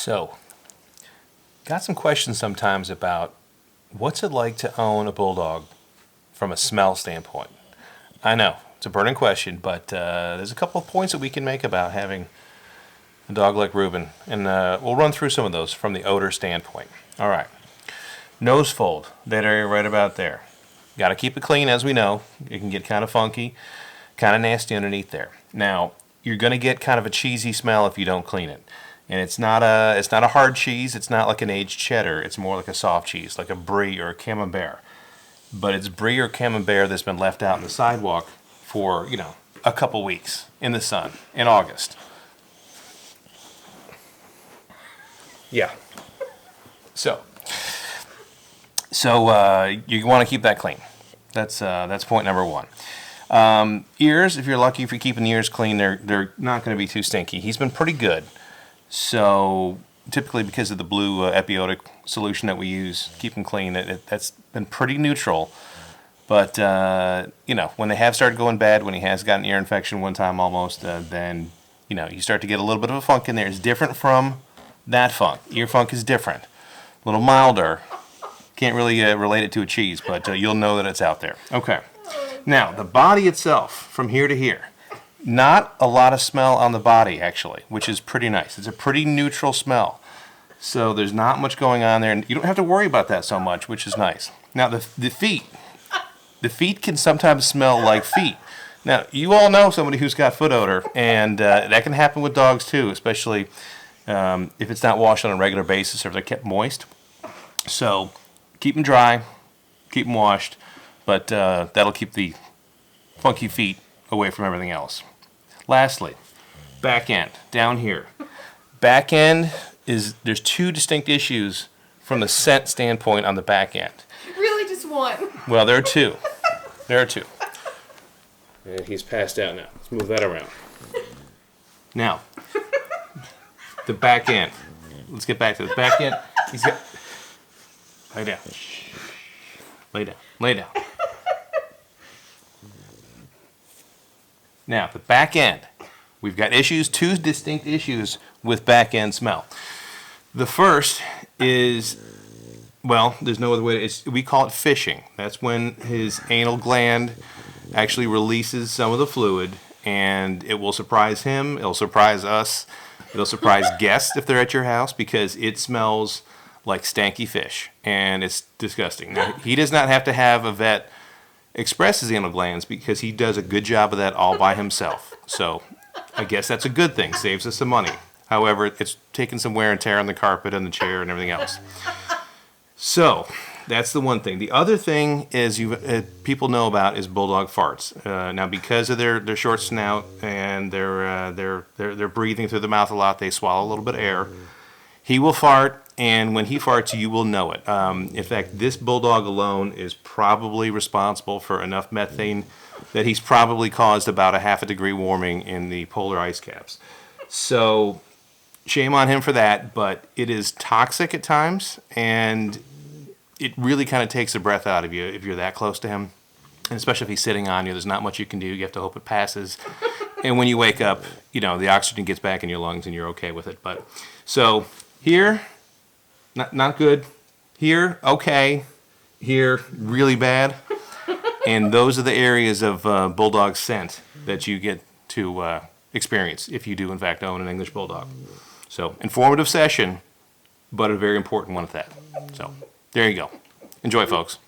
So, got some questions sometimes about what's it like to own a bulldog from a smell standpoint. I know, it's a burning question, but there's a couple of points that we can make about having a dog like Reuben, and we'll run through some of those from the odor standpoint. All right, nose fold, that area right about there. Got to keep it clean, as we know. It can get kind of funky, kind of nasty underneath there. Now, you're going to get kind of a cheesy smell if you don't clean it. And it's not a hard cheese. It's not like an aged cheddar. It's more like a soft cheese, like a brie or a camembert. But it's brie or camembert that's been left out on the sidewalk for, a couple weeks in the sun in August. Yeah. So you want to keep that clean. That's point number one. Ears, if you're lucky, if you're keeping the ears clean, they're not going to be too stinky. He's been pretty good. So typically, because of the blue epiotic solution that we use, keep them clean. That's been pretty neutral. But when they have started going bad, when he has gotten ear infection one time almost, then you start to get a little bit of a funk in there. It's different from that funk. Ear funk is different, a little milder. Can't really relate it to a cheese, but you'll know that it's out there. Okay. Now, the body itself, from here to here, not a lot of smell on the body, actually, which is pretty nice. It's a pretty neutral smell. So there's not much going on there, and you don't have to worry about that so much, which is nice. Now, the feet. The feet can sometimes smell like feet. Now, you all know somebody who's got foot odor, and that can happen with dogs too, especially if it's not washed on a regular basis or if they're kept moist. So keep them dry, keep them washed, but that'll keep the funky feet away from everything else. Lastly, back end, down here. Back end there's two distinct issues from the scent standpoint on the back end. Really, just one? Well, there are two. And he's passed out now. Let's move that around. Now, the back end. Let's get back to the back end. Lay down. Lay down. Now, the back end. We've got two distinct issues with back end smell. The first is, there's no other way we call it fishing. That's when his anal gland actually releases some of the fluid, and it will surprise him, it'll surprise us, it'll surprise guests if they're at your house, because it smells like stanky fish, and it's disgusting. Now, he does not have to have a vet express his anal glands, because he does a good job of that all by himself. So I guess that's a good thing, saves us some money. However, it's taking some wear and tear on the carpet and the chair and everything else. So that's the one thing. The other thing is people know about is Bulldog Farts. Now, because of their short snout and they're breathing through the mouth a lot, they swallow a little bit of air. He will fart, and when he farts, you will know it. In fact, this bulldog alone is probably responsible for enough methane that he's probably caused about a 0.5 degree warming in the polar ice caps. So shame on him for that, but it is toxic at times, and it really kind of takes the breath out of you if you're that close to him. And especially if he's sitting on you, there's not much you can do. You have to hope it passes. And when you wake up, the oxygen gets back in your lungs and you're okay with it. But so here, not good. Here, okay. Here, really bad. And those are the areas of bulldog scent that you get to experience if you do, in fact, own an English bulldog. So, informative session, but a very important one at that. So, there you go. Enjoy, folks.